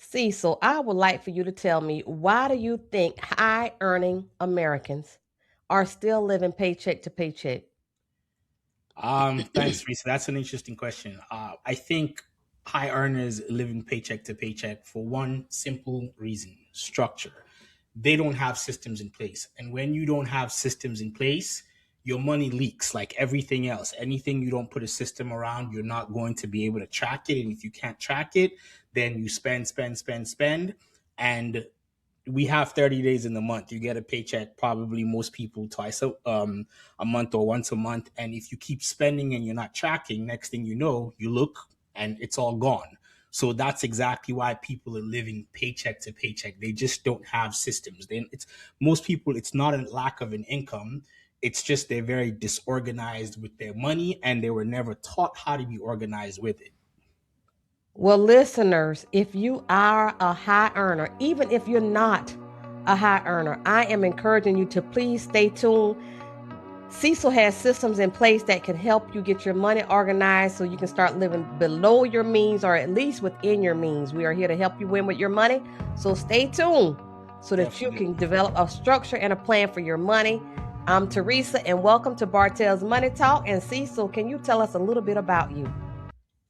Cecil, I would like for you to tell me, why do you think high earning Americans are still living paycheck to paycheck? Thanks, Risa. That's an interesting question. I think high earners living paycheck to paycheck for one simple reason: structure. They don't have systems in place. And when you don't have systems in place, your money leaks like everything else. Anything you don't put a system around, you're not going to be able to track it. And if you can't track it, then you spend, spend, spend, spend. And we have 30 days in the month. You get a paycheck, probably most people twice a month or once a month. And if you keep spending and you're not tracking, next thing you know, you look and it's all gone. So that's exactly why people are living paycheck to paycheck. They just don't have systems. It's most people. It's not a lack of an income. It's just they're very disorganized with their money, and they were never taught how to be organized with it. Well, listeners, if you are a high earner, even if you're not a high earner, I am encouraging you to please stay tuned. Cecil has systems in place that can help you get your money organized so you can start living below your means or at least within your means. We are here to help you win with your money. So stay tuned so that you can Definitely. develop a structure and a plan for your money. I'm Teresa, and welcome to Bartell's Money Talk. And Cecil, can you tell us a little bit about you?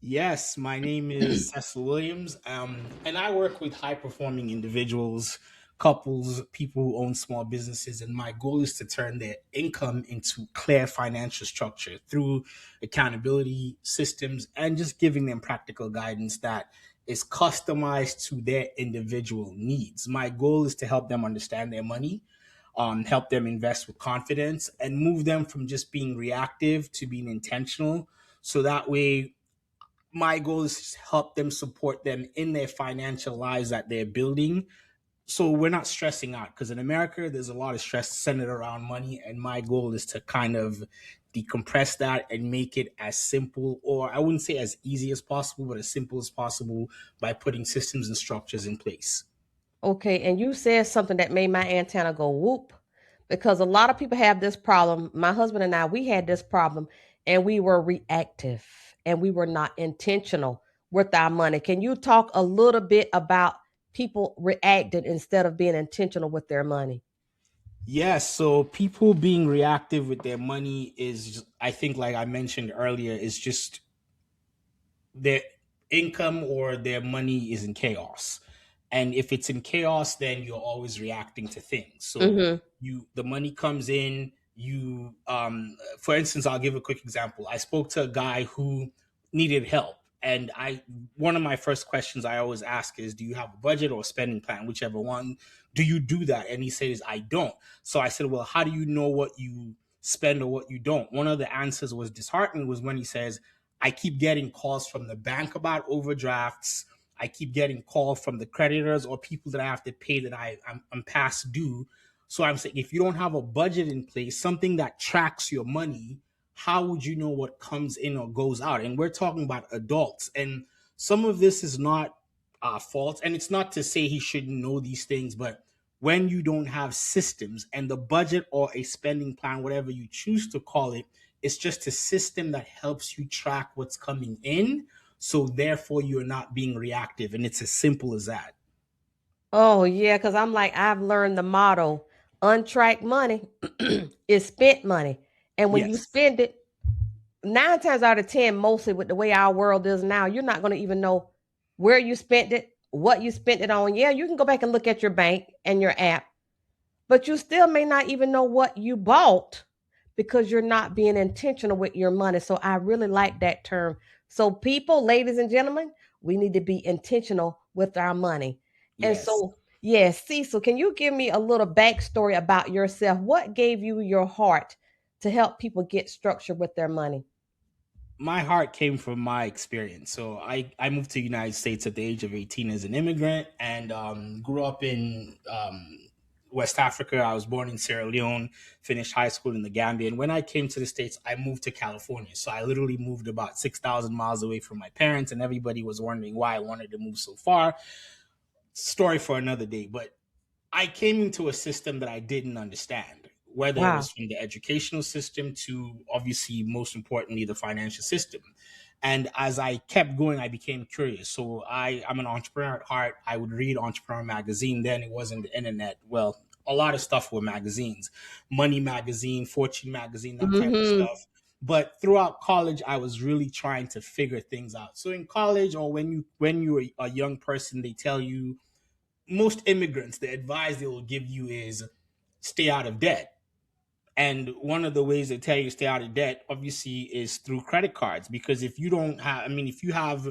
Yes, my name is Cecil Williams, and I work with high performing individuals, couples, people who own small businesses. And my goal is to turn their income into clear financial structure through accountability systems and just giving them practical guidance that is customized to their individual needs. My goal is to help them understand their money, help them invest with confidence, and move them from just being reactive to being intentional. So that way, my goal is to help them support them in their financial lives that they're building, so we're not stressing out, because in America there's a lot of stress centered around money, and my goal is to kind of decompress that and make it as simple, or I wouldn't say as easy as possible, but as simple as possible, by putting systems and structures in place. Okay, and you said something that made my antenna go whoop, because a lot of people have this problem. My husband and I, we had this problem, and we were reactive and we were not intentional with our money. Can you talk a little bit about people reacting instead of being intentional with their money? Yes, so people being reactive with their money is, I think, like I mentioned earlier, is just their income or their money is in chaos. And if it's in chaos, then you're always reacting to things. So Mm-hmm. the money comes in, for instance, I'll give a quick example. I spoke to a guy who needed help. And I one of my first questions I always ask is, do you have a budget or a spending plan? Whichever one. Do you do that? And he says, I don't. So I said, well, how do you know what you spend or what you don't? One of the answers was disheartening, was when he says, I keep getting calls from the bank about overdrafts. I keep getting calls from the creditors or people that I have to pay that I'm past due. So I'm saying, if you don't have a budget in place, something that tracks your money, how would you know what comes in or goes out? And we're talking about adults. And some of this is not fault. And it's not to say he shouldn't know these things, but when you don't have systems and the budget or a spending plan, whatever you choose to call it, it's just a system that helps you track what's coming in. So therefore, you're not being reactive. And it's as simple as that. Oh, yeah, because I'm like, I've learned the motto: untracked money is spent money. And when you Yes. spend it, nine times out of 10, mostly with the way our world is now, you're not going to even know where you spent it, what you spent it on. Yeah, you can go back and look at your bank and your app, but you still may not even know what you bought because you're not being intentional with your money. So I really like that term. So, people, ladies and gentlemen, we need to be intentional with our money. And Yes. so, yes, Cecil, can you give me a little backstory about yourself? What gave you your heart to help people get structure with their money? My heart came from my experience. So I moved to the United States at the age of 18 as an immigrant, and grew up in West Africa. I was born in Sierra Leone, finished high school in the Gambia. And when I came to the States, I moved to California. So I literally moved about 6,000 miles away from my parents, and everybody was wondering why I wanted to move so far. Story for another day. But I came into a system that I didn't understand, whether it Wow. was from the educational system to, obviously, most importantly, the financial system. And as I kept going, I became curious. So I'm an entrepreneur at heart. I would read Entrepreneur Magazine. Then it wasn't the internet. Well, a lot of stuff were magazines, Money Magazine, Fortune Magazine, that type of Mm-hmm. stuff. But throughout college, I was really trying to figure things out. So in college, or when you're a young person, they tell you, most immigrants, the advice they will give you is stay out of debt. And one of the ways they tell you to stay out of debt, obviously, is through credit cards. Because if you don't have, I mean, if you have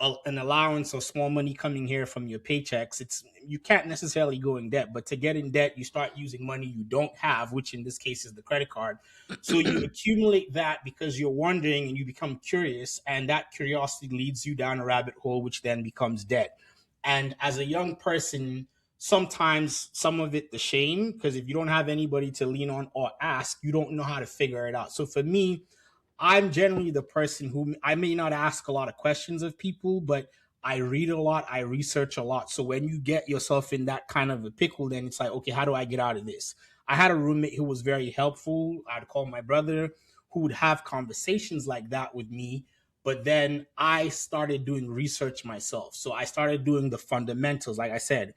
an allowance or small money coming here from your paychecks, you can't necessarily go in debt. But to get in debt, you start using money you don't have, which in this case is the credit card. So you accumulate that because you're wondering and you become curious, and that curiosity leads you down a rabbit hole, which then becomes debt. And as a young person, sometimes some of it the shame, because if you don't have anybody to lean on or ask, you don't know how to figure it out. So for me, I'm generally the person who, I may not ask a lot of questions of people, but I read a lot, I research a lot. So when you get yourself in that kind of a pickle, then it's like, okay, how do I get out of this? I had a roommate who was very helpful. I'd call my brother, who would have conversations like that with me. But then I started doing research myself. So I started doing the fundamentals. Like I said,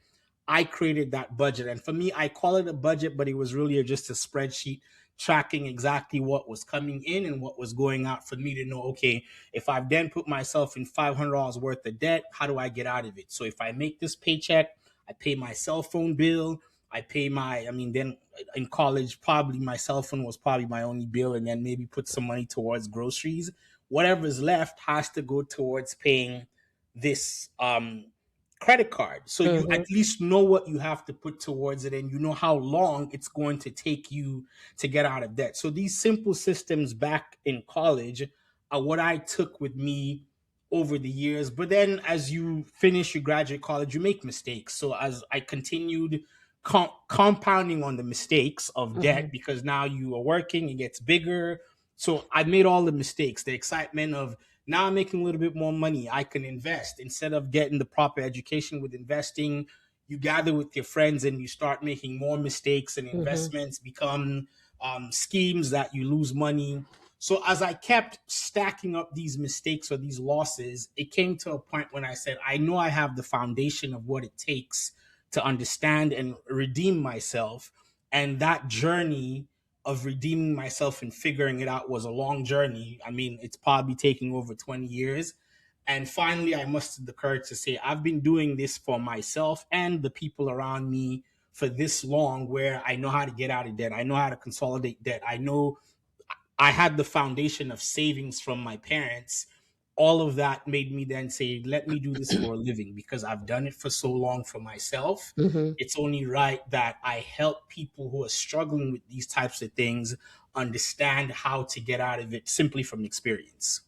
I created that budget. And for me, I call it a budget, but it was really just a spreadsheet tracking exactly what was coming in and what was going out, for me to know, okay, if I've then put myself in $500 worth of debt, how do I get out of it? So if I make this paycheck, I pay my cell phone bill, I pay my, I mean, then in college, probably my cell phone was probably my only bill, and then maybe put some money towards groceries. Whatever's left has to go towards paying this credit card. So you Mm-hmm. at least know what you have to put towards it, and you know how long it's going to take you to get out of debt. So these simple systems back in college are what I took with me over the years. But then as you finish your graduate college, you make mistakes. So as I continued compounding on the mistakes of debt, Mm-hmm. because now you are working, it gets bigger. So I made all the mistakes, the excitement of now I'm making a little bit more money. I can invest instead of getting the proper education with investing. You gather with your friends and you start making more mistakes, and Mm-hmm. investments become schemes that you lose money. So as I kept stacking up these mistakes or these losses, it came to a point when I said, I know I have the foundation of what it takes to understand and redeem myself. And that journey of redeeming myself and figuring it out was a long journey. I mean, it's probably taking over 20 years. And finally, I mustered the courage to say, I've been doing this for myself and the people around me for this long, where I know how to get out of debt. I know how to consolidate debt. I know I had the foundation of savings from my parents. All of that made me then say, let me do this for a living, because I've done it for so long for myself. Mm-hmm. It's only right that I help people who are struggling with these types of things understand how to get out of it simply from experience.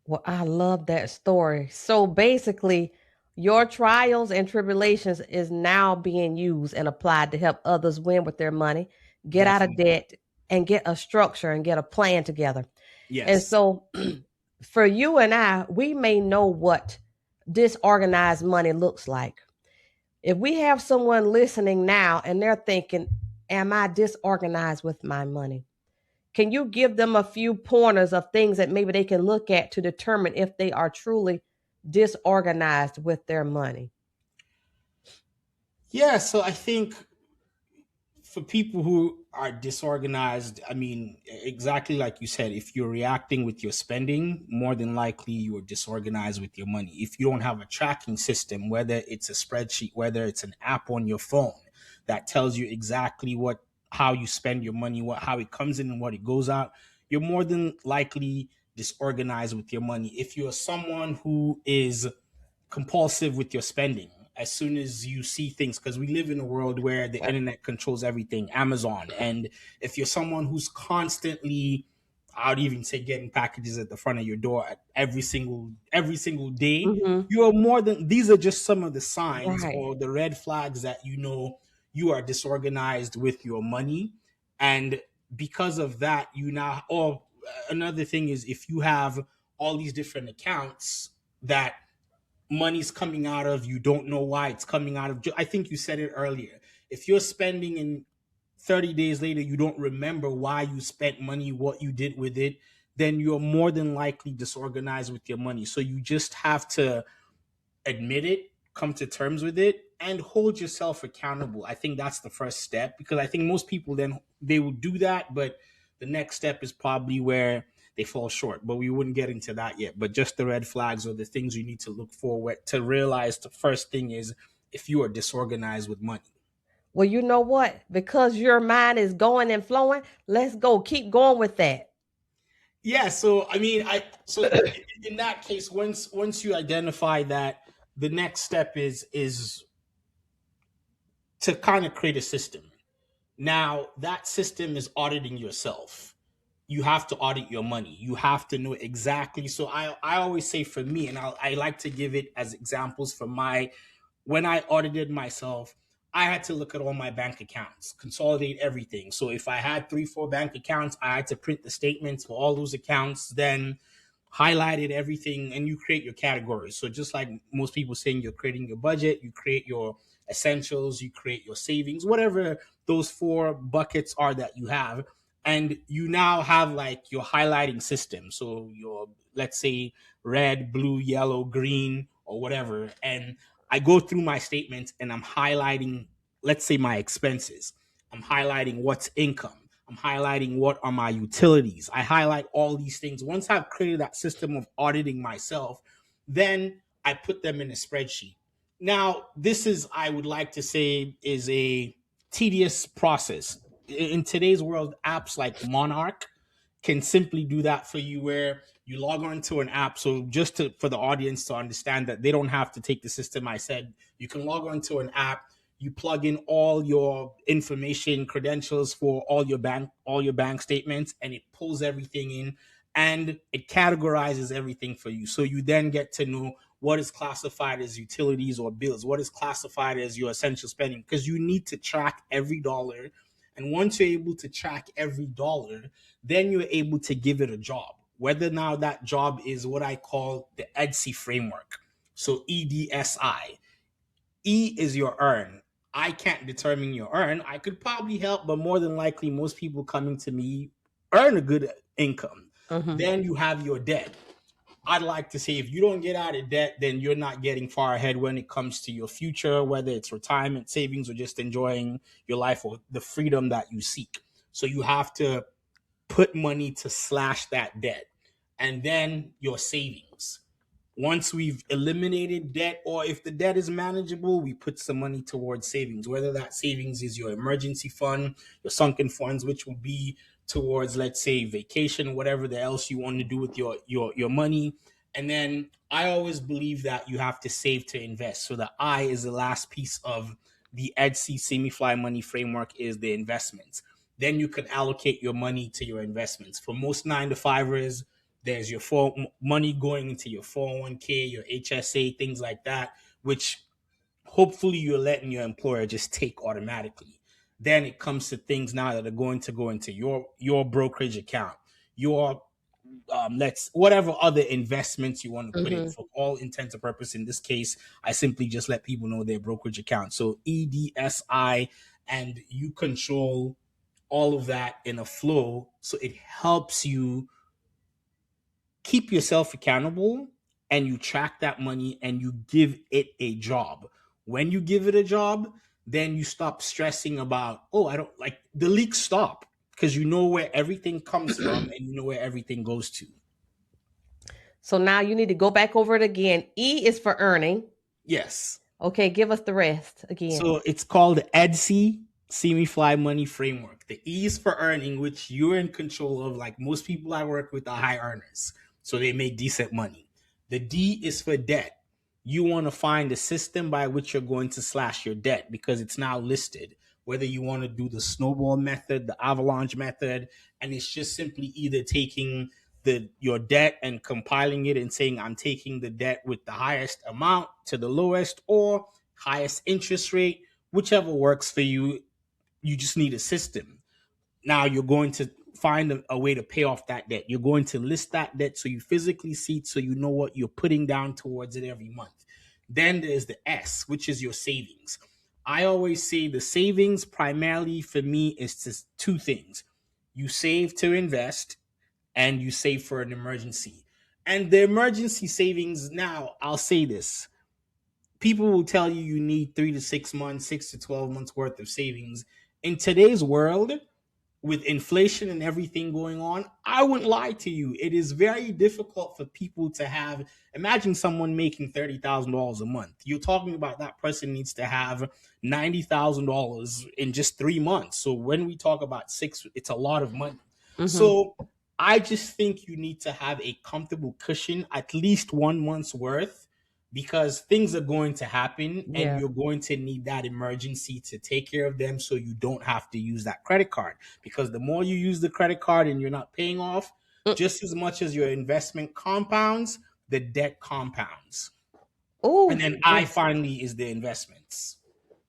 Well, I love that story. So basically, your trials and tribulations is now being used and applied to help others win with their money, get out of Definitely. debt, and get a structure and get a plan together. And Yes. so, for you and I, we may know what disorganized money looks like. If we have someone listening now and they're thinking, am I disorganized with my money? Can you give them a few pointers of things that maybe they can look at to determine if they are truly disorganized with their money? Yeah. So I think for people who are disorganized, I mean, exactly like you said, if you're reacting with your spending, more than likely you are disorganized with your money. If you don't have a tracking system, whether it's a spreadsheet, whether it's an app on your phone that tells you exactly how you spend your money, how it comes in and what it goes out, you're more than likely disorganized with your money. If you're someone who is compulsive with your spending, as soon as you see things, because we live in a world where the internet controls everything, Amazon. And if you're someone who's constantly, I would even say, getting packages at the front of your door at every single day, Mm-hmm. you are more than, these are just some of the signs Right. or the red flags that you know you are disorganized with your money. And because of that, you now, or another thing is, if you have all these different accounts that money's coming out of, you don't know why it's coming out of. I think you said it earlier. If you're spending and 30 days later you don't remember why you spent money, what you did with it, then you're more than likely disorganized with your money. So you just have to admit it, come to terms with it, and hold yourself accountable. I think that's the first step, because I think most people then they will do that, but the next step is probably where they fall short. But we wouldn't get into that yet. But just the red flags or the things you need to look for to realize the first thing is if you are disorganized with money. Well, you know what? Because your mind is going and flowing, let's go. Keep going with that. Yeah, so I mean, in that case, once you identify that, the next step is to kind of create a system. Now, that system is auditing yourself. You have to audit your money. You have to know exactly. So I always say, for me, and I like to give it as examples for my, when I audited myself, I had to look at all my bank accounts, consolidate everything. So if I had 3, 4 bank accounts, I had to print the statements for all those accounts, then highlighted everything, and you create your categories. So just like most people saying, you're creating your budget, you create your essentials, you create your savings, whatever those 4 buckets are that you have. And you now have like your highlighting system. So your, let's say, red, blue, yellow, green, or whatever. And I go through my statements and I'm highlighting, let's say, my expenses. I'm highlighting what's income. I'm highlighting what are my utilities. I highlight all these things. Once I've created that system of auditing myself, then I put them in a spreadsheet. Now, this is, I would like to say, is a tedious process. In today's world, apps like Monarch can simply do that for you, where you log on to an app. So just for the audience to understand that they don't have to take the system I said, you can log on to an app, you plug in all your information, credentials for all your bank statements, and it pulls everything in and it categorizes everything for you. So you then get to know what is classified as utilities or bills, what is classified as your essential spending, because you need to track every dollar. And once you're able to track every dollar, then you're able to give it a job. Whether now that job is what I call the EDSI framework. So EDSI. E is your earn. I can't determine your earn. I could probably help, but more than likely, most people coming to me earn a good income. Mm-hmm. Then you have your debt. I'd like to say, if you don't get out of debt, then you're not getting far ahead when it comes to your future, whether it's retirement savings or just enjoying your life or the freedom that you seek. So you have to put money to slash that debt. And then your savings. Once we've eliminated debt, or if the debt is manageable, we put some money towards savings, whether that savings is your emergency fund, your sunken funds, which will be towards, let's say, vacation, whatever the else you want to do with your money. And then I always believe that you have to save to invest. So the I is the last piece of the EDC semi-fly money framework, is the investments. Then you can allocate your money to your investments. For most 9 to 5ers, there's your money going into your 401k, your HSA, things like that, which hopefully you're letting your employer just take automatically. Then it comes to things now that are going to go into your brokerage account, your let's whatever other investments you want to put in. Mm-hmm. For all intents and purposes, in this case, I simply just let people know their brokerage account. So EDSI, and you control all of that in a flow, so it helps you keep yourself accountable, and you track that money and you give it a job. When you give it a job, then you stop stressing about, oh, I don't like the leaks, stop, because you know where everything comes from and you know where everything goes to. So now you need to go back over it again. E is for earning. Yes. Okay, give us the rest again. So it's called the EDC Semi-Fly Money Framework. The E is for earning, which you're in control of. Like most people I work with are high earners, so they make decent money. The D is for debt. You want to find a system by which you're going to slash your debt, because it's now listed. Whether you want to do the snowball method, the avalanche method, and it's just simply either taking your debt and compiling it and saying, I'm taking the debt with the highest amount to the lowest, or highest interest rate, whichever works for you. You just need a system. Now you're going to find a way to pay off that debt. You're going to list that debt so you physically see it, so you know what you're putting down towards it every month. Then there's the S, which is your savings. I always say the savings primarily for me is just 2 things. You save to invest, and you save for an emergency. And the emergency savings, now I'll say this, people will tell you you need 3 to 6 months, 6 to 12 months worth of savings. In today's world, with inflation and everything going on, I wouldn't lie to you. It is very difficult for people to have. Imagine someone making $30,000 a month. You're talking about that person needs to have $90,000 in just 3 months. So when we talk about six, it's a lot of money. Mm-hmm. So I just think you need to have a comfortable cushion, at least 1 month's worth, because things are going to happen and Yeah. you're going to need that emergency to take care of them so you don't have to use that credit card. Because the more you use the credit card and you're not paying off, just as much as your investment compounds, the debt compounds. And Oh, then I yes. finally is the investments.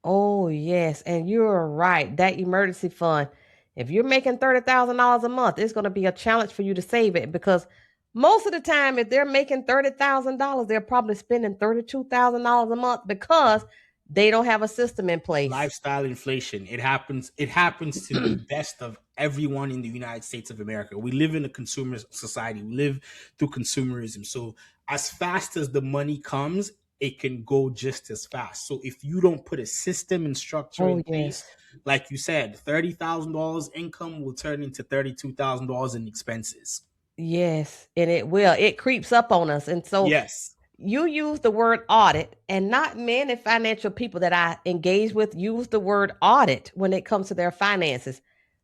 Oh, yes. And you're right. That emergency fund, if you're making $30,000 a month, it's going to be a challenge for you to save it because most of the time, if they're making $30,000, they're probably spending $32,000 a month because they don't have a system in place. Lifestyle inflation. It happens to the best of everyone in the United States of America. We live in a consumer society. We live through consumerism. So as fast as the money comes, it can go just as fast. So if you don't put a system and structure Oh, in place, yes. like you said, $30,000 income will turn into $32,000 in expenses. Yes. And it will. It creeps up on us. And so Yes. you use the word audit, and not many financial people that I engage with use the word audit when it comes to their finances.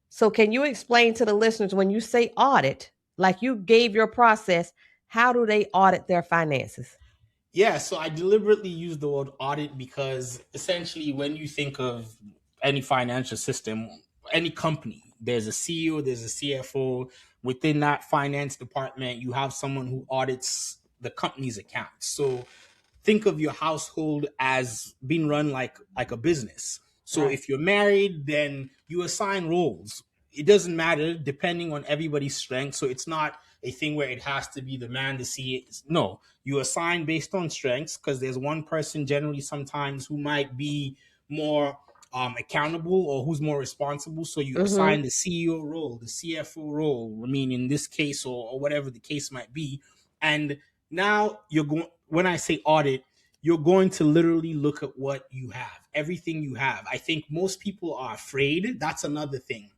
So, can you explain to the listeners when you say audit, like you gave your process, how do they audit their finances? Yeah, so I deliberately use the word audit because essentially, when you think of any financial system, any company, there's a CEO, there's a CFO. Within that finance department, you have someone who audits the company's accounts. So think of your household as being run like a business. So Right. if you're married, then you assign roles. It doesn't matter depending on everybody's strength. So it's not a thing where it has to be the man to see it. No, you assign based on strengths because there's one person generally sometimes who might be more accountable or who's more responsible. So you Mm-hmm. assign the CEO role, the CFO role, I mean, in this case, or whatever the case might be. And now you're going, when I say audit, you're going to literally look at what you have, everything you have. I think most people are afraid. That's another thing.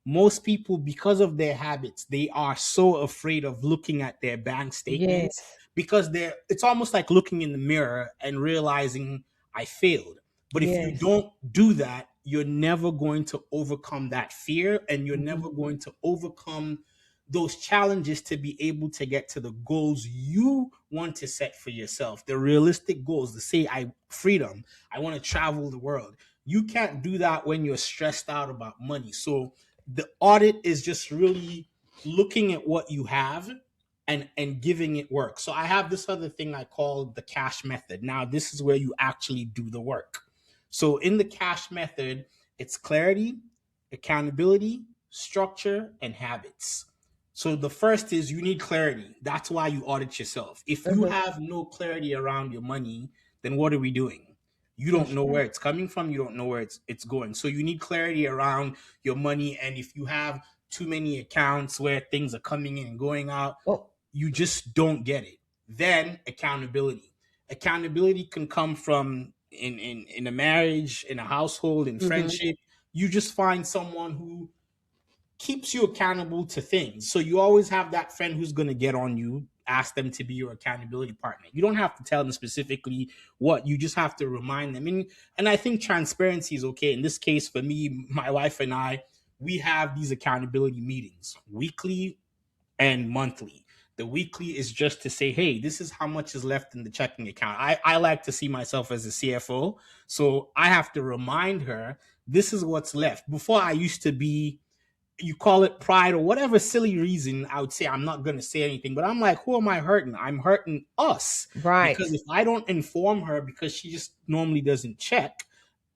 Most people, because of their habits, they are so afraid of looking at their bank statements Yes. because it's almost like looking in the mirror and realizing I failed. But if you Yes. don't do that, you're never going to overcome that fear and you're Mm-hmm. never going to overcome those challenges to be able to get to the goals you want to set for yourself, the realistic goals, to say I freedom, I want to travel the world. You can't do that when you're stressed out about money. So the audit is just really looking at what you have and giving it work. So I have this other thing I call the cash method. Now this is where you actually do the work. So in the cash method, it's clarity, accountability, structure, and habits. So the first is you need clarity. That's why you audit yourself. If you Mm-hmm. have no clarity around your money, then what are we doing? You don't That's know true. where it's coming from. You don't know where it's going. So you need clarity around your money. And if you have too many accounts where things are coming in and going out, Oh. you just don't get it. Then accountability. Accountability can come from in a marriage, in a household, in Mm-hmm. friendship. You just find someone who keeps you accountable to things. So you always have that friend who's going to get on you, ask them to be your accountability partner. You don't have to tell them specifically what, you just have to remind them. And I think transparency is okay. In this case, for me, my wife and I, we have these accountability meetings weekly and monthly. The weekly is just to say, hey, this is how much is left in the checking account. I like to see myself as a CFO. So I have to remind her this is what's left. Before I used to be, you call it pride or whatever silly reason, I would say I'm not going to say anything. But I'm like, who am I hurting? I'm hurting us. Because Right. if I don't inform her, because she just normally doesn't check,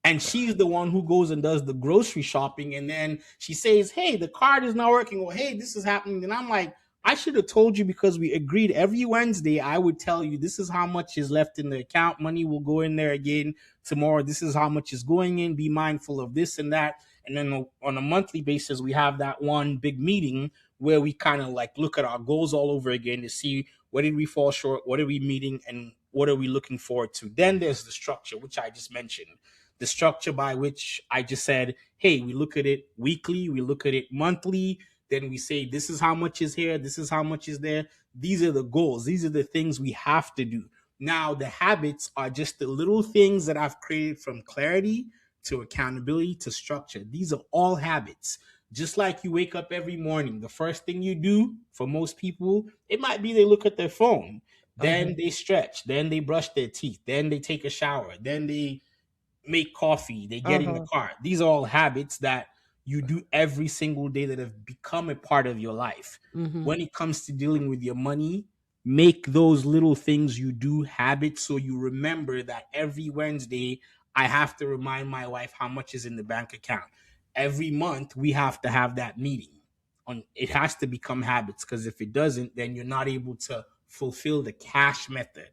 and she's the one who goes and does the grocery shopping, and then she says, hey, the card is not working, or hey, this is happening, then I'm like, I should have told you, because we agreed every Wednesday I would tell you this is how much is left in the account. Money will go in there again tomorrow. This is how much is going in. Be mindful of this and that. And then on a monthly basis, we have that one big meeting where we kind of like look at our goals all over again to see where did we fall short, what are we meeting, and what are we looking forward to. Then there's the structure, which I just mentioned. The structure by which I just said, hey, we look at it weekly, we look at it monthly, then we say, this is how much is here, this is how much is there. These are the goals, these are the things we have to do. Now, the habits are just the little things that I've created from clarity to accountability to structure. These are all habits. Just like you wake up every morning, the first thing you do for most people, it might be they look at their phone, Uh-huh. then they stretch, then they brush their teeth, then they take a shower, then they make coffee, they get in the Uh-huh. car. These are all habits that you do every single day that have become a part of your life. Mm-hmm. When it comes to dealing with your money, make those little things you do habits so you remember that every Wednesday I have to remind my wife how much is in the bank account. Every month we have to have that meeting. On it has to become habits because if it doesn't, then you're not able to fulfill the cash method.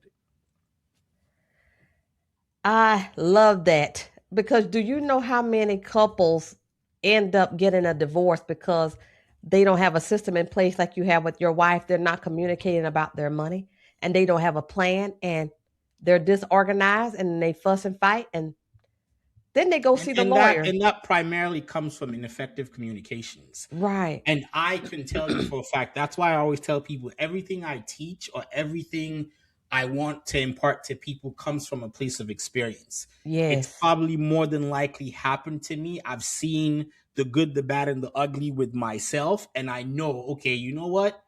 I love that because do you know how many couples end up getting a divorce because they don't have a system in place like you have with your wife? They're not communicating about their money and they don't have a plan and they're disorganized and they fuss and fight and then they go And, see the and that lawyer. and that primarily comes from ineffective communications. Right. And I can tell you for a fact, that's why I always tell people everything I teach or everything I want to impart to people comes from a place of experience. It's Yes. probably more than likely happened to me. I've seen the good, the bad, and the ugly with myself. And I know, okay, you know what?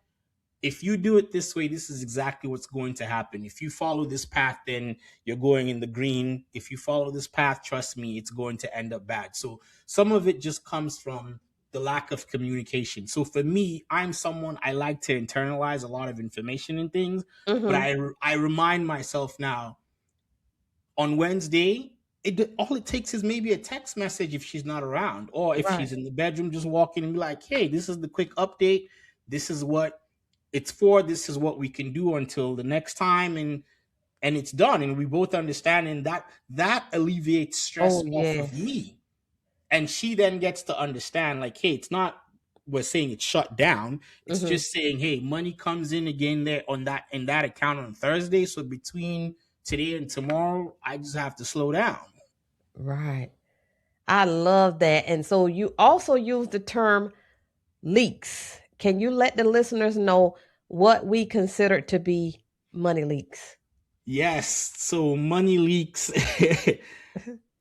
If you do it this way, this is exactly what's going to happen. If you follow this path, then you're going in the green. If you follow this path, trust me, it's going to end up bad. So some of it just comes from the lack of communication. So for me, I'm someone I like to internalize a lot of information and things, but Mm-hmm. I remind myself now on Wednesday, all it takes is maybe a text message if she's not around, or if Right. she's in the bedroom, just walk in and be like, "Hey, this is the quick update. This is what it's for. This is what we can do until the next time," and it's done. And we both understand, and that alleviates Oh, stress off of yes. me. And she then gets to understand, like, hey, it's not we're saying it's shut down. It's Mm-hmm. just saying, hey, money comes in again there on that in that account on Thursday. So between today and tomorrow, I just have to slow down. Right. I love that. And so you also use the term leaks. Can you let the listeners know what we consider to be money leaks? Yes. So money leaks,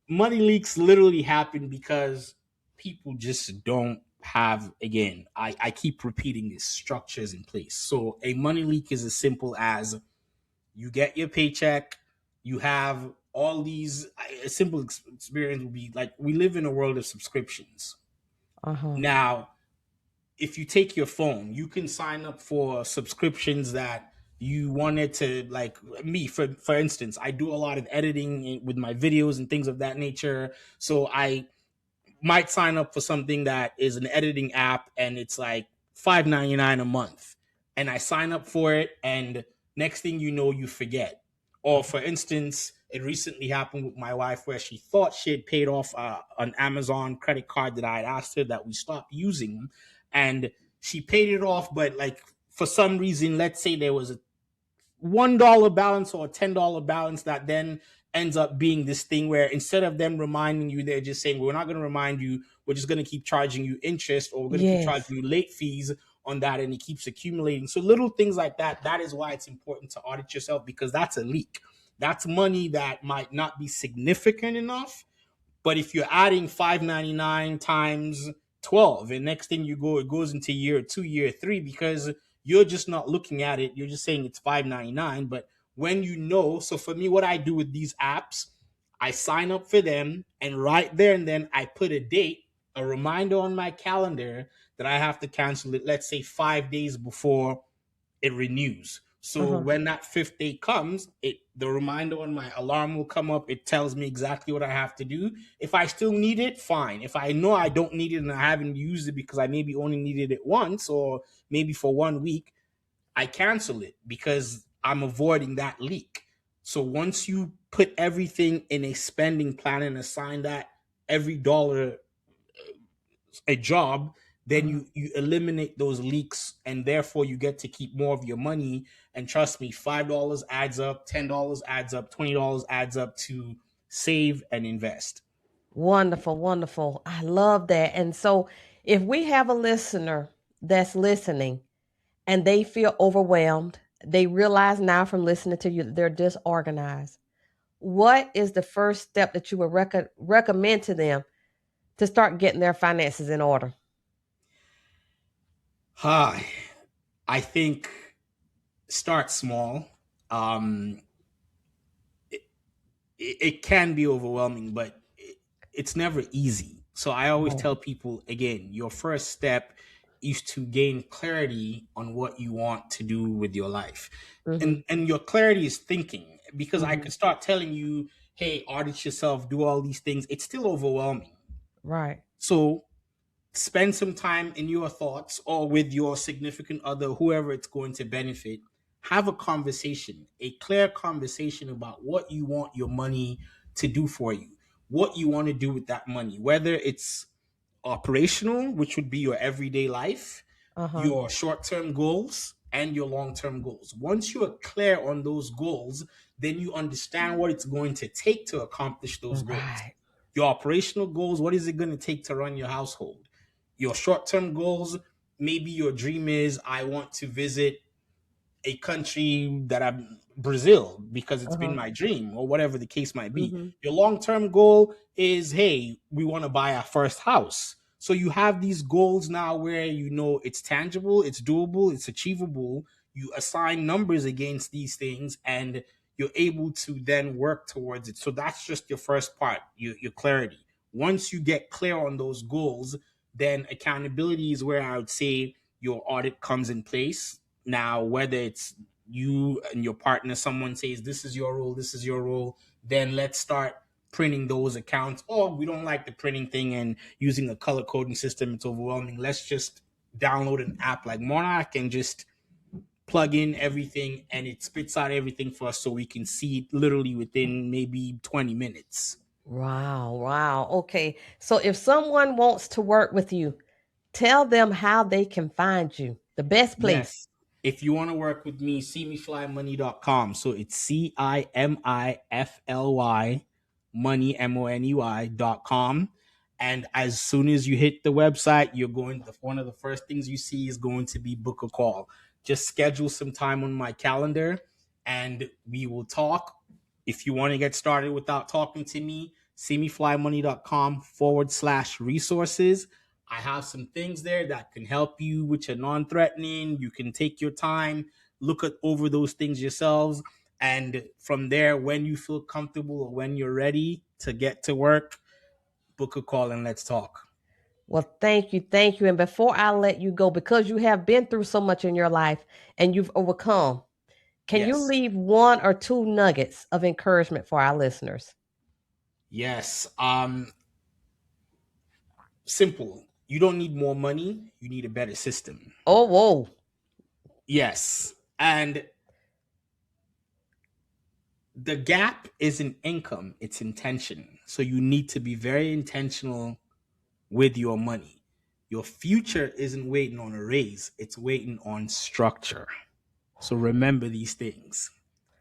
money leaks literally happen because people just don't have, again, I keep repeating this, structures in place. So a money leak is as simple as you get your paycheck, you have all these, a simple experience would be like we live in a world of subscriptions. Uh-huh. Now, if you take your phone, you can sign up for subscriptions that you wanted to, like me for instance, I do a lot of editing with my videos and things of that nature. So I might sign up for something that is an editing app and it's like 5.99 a month, and I sign up for it and next thing you know you forget. Or for instance, it recently happened with my wife where she thought she had paid off an Amazon credit card that I had asked her that we stopped using, and she paid it off, but like for some reason, let's say there was a $1 balance or a $10 balance that then ends up being this thing where instead of them reminding you, they're just saying, we're not going to remind you, we're just going to keep charging you interest, or we're going to keep Yes. charging you late fees on that, and it keeps accumulating. So little things like that, that is why it's important to audit yourself, because that's a leak. That's money that might not be significant enough, but if you're adding 5.99 times 12, and next thing you go, it goes into year two, year three, because you're just not looking at it. You're just saying it's 5.99. But when you know, so for me, what I do with these apps, I sign up for them, and right there and then I put a date, a reminder on my calendar that I have to cancel it, let's say 5 days before it renews. So Uh-huh. when that fifth day comes, it the reminder on my alarm will come up. It tells me exactly what I have to do. If I still need it, fine. If I know I don't need it and I haven't used it because I maybe only needed it once or maybe for 1 week, I cancel it because I'm avoiding that leak. So once you put everything in a spending plan and assign that every dollar a job, then you eliminate those leaks, and therefore you get to keep more of your money. And trust me, $5 adds up, $10 adds up, $20 adds up to save and invest. Wonderful, wonderful. I love that. And so, if we have a listener that's listening and they feel overwhelmed, they realize now from listening to you that they're disorganized, what is the first step that you would recommend to them to start getting their finances in order? Hi, I think start small. Um, it can be overwhelming, but it's never easy. So I always Right. tell people, again, your first step is to gain clarity on what you want to do with your life. Mm-hmm. And your clarity is thinking, because I Mm-hmm. could start telling you, hey, audit yourself, do all these things. It's still overwhelming. Right. So spend some time in your thoughts or with your significant other, whoever it's going to benefit. Have a conversation, a clear conversation about what you want your money to do for you, what you want to do with that money, whether it's operational, which would be your everyday life, Uh-huh. your short term goals, and your long term goals. Once you are clear on those goals, then you understand what it's going to take to accomplish those goals. Right. Your operational goals, what is it going to take to run your household? Your short term goals, maybe your dream is, I want to visit a country that I'm Brazil because it's been Uh-huh. my dream, or whatever the case might be. Mm-hmm. Your long-term goal is, hey, we want to buy our first house. So you have these goals now where you know it's tangible, it's doable, it's achievable. You assign numbers against these things, and you're able to then work towards it. So that's just your first part, your clarity. Once you get clear on those goals, then accountability is where I would say your audit comes in place. Now, whether it's you and your partner, someone says, this is your role, this is your role, then let's start printing those accounts. Or we don't like the printing thing and using a color coding system, it's overwhelming. Let's just download an app like Monarch and just plug in everything, and it spits out everything for us so we can see it literally within maybe 20 minutes. Wow. Wow. Okay. So if someone wants to work with you, tell them how they can find you. The best place. Yes. If you want to work with me, seemiflymoney.com. So it's CIMIFLY money, MONEY.com. And as soon as you hit the website, one of the first things you see is going to be book a call. Just schedule some time on my calendar and we will talk. If you want to get started without talking to me, seemiflymoney.com/resources. I have some things there that can help you, which are non-threatening. You can take your time, look at over those things yourselves. And from there, when you feel comfortable or when you're ready to get to work, book a call and let's talk. Well, thank you. Thank you. And before I let you go, because you have been through so much in your life and you've overcome, can you Yes. leave one or two nuggets of encouragement for our listeners? Yes. Simple. You don't need more money. You need a better system. Oh, whoa. Yes. And the gap isn't income, it's intention. So you need to be very intentional with your money. Your future isn't waiting on a raise, it's waiting on structure. So remember these things,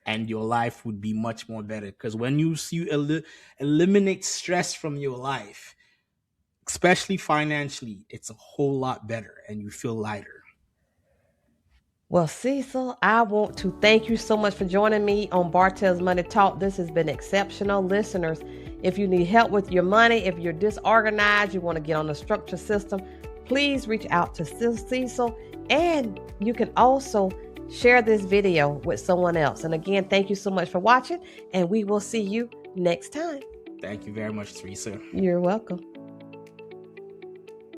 and your life would be much more better. Because when you eliminate stress from your life, especially financially, it's a whole lot better and you feel lighter. Well, Cecil, I want to thank you so much for joining me on Bartell's Money Talk. This has been exceptional. Listeners, if you need help with your money, if you're disorganized, you want to get on the structure system, please reach out to Cecil. And you can also share this video with someone else. And again, thank you so much for watching, and we will see you next time. Thank you very much, Teresa. You're welcome.